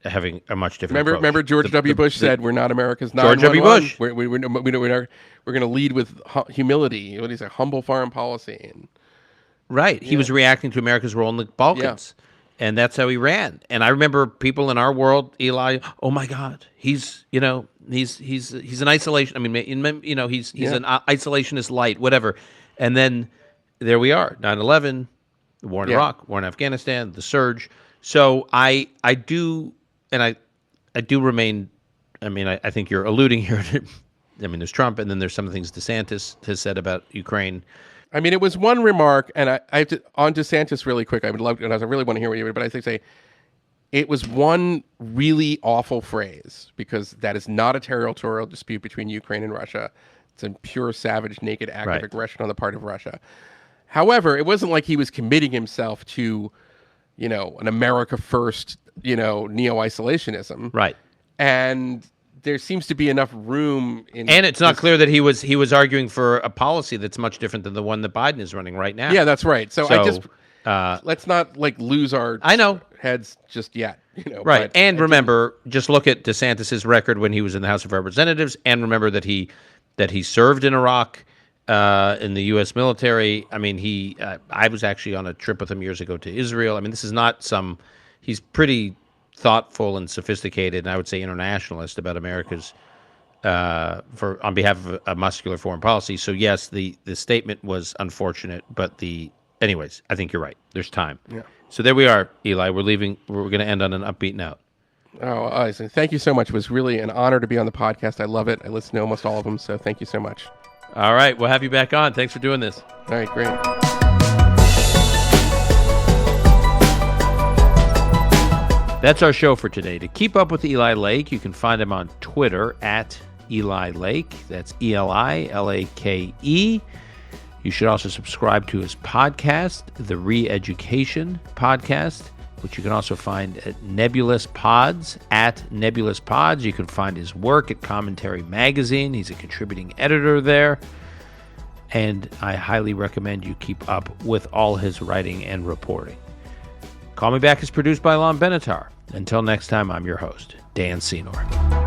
having a much different approach. Remember George W. Bush said, "We're not America's 911." George W. Bush. We're going to lead with humility. What do you say? Humble foreign policy. Right. He was reacting to America's role in the Balkans. Yeah. And that's how he ran. And I remember people in our world, Eli, oh my God, he's an isolation. I mean, he's an isolationist light, whatever. And then there we are, 9/11, the war in Iraq, war in Afghanistan, the surge. So I do remain. I mean, I think you're alluding here to. I mean, there's Trump, and then there's some of the things DeSantis has said about Ukraine. I mean, it was one remark, and I have to, on DeSantis really quick, I would love to, and I really want to hear what you would, but I think say it was one really awful phrase, because that is not a territorial dispute between Ukraine and Russia. It's a pure, savage, naked act of aggression on the part of Russia. However, it wasn't like he was committing himself to, an America first, neo-isolationism. Right. And there seems to be enough room in, and it's not clear that he was arguing for a policy that's much different than the one that Biden is running right now. Yeah, that's right. So I just let's not lose our heads just yet. Right. But And remember, just look at DeSantis's record when he was in the House of Representatives, and remember that he served in Iraq in the U.S. military. I mean, I was actually on a trip with him years ago to Israel. I mean, this is not he's pretty thoughtful and sophisticated, and I would say internationalist about America's on behalf of a muscular foreign policy. So yes, the statement was unfortunate, but anyways, I think you're right. There's time. Yeah. So there we are, Eli. We're leaving. We're going to end on an upbeat note. Oh, thank you so much. It was really an honor to be on the podcast. I love it. I listen to almost all of them, so thank you so much. All right, we'll have you back on. Thanks for doing this. All right, great. That's our show for today. To keep up with Eli Lake, you can find him on Twitter at Eli Lake. That's ELILAKE. You should also subscribe to his podcast, the Re-Education Podcast, which you can also find at Nebulous Pods, at Nebulous Pods. You can find his work at Commentary Magazine. He's a contributing editor there. And I highly recommend you keep up with all his writing and reporting. Call Me Back is produced by Lon Benatar. Until next time, I'm your host, Dan Senor.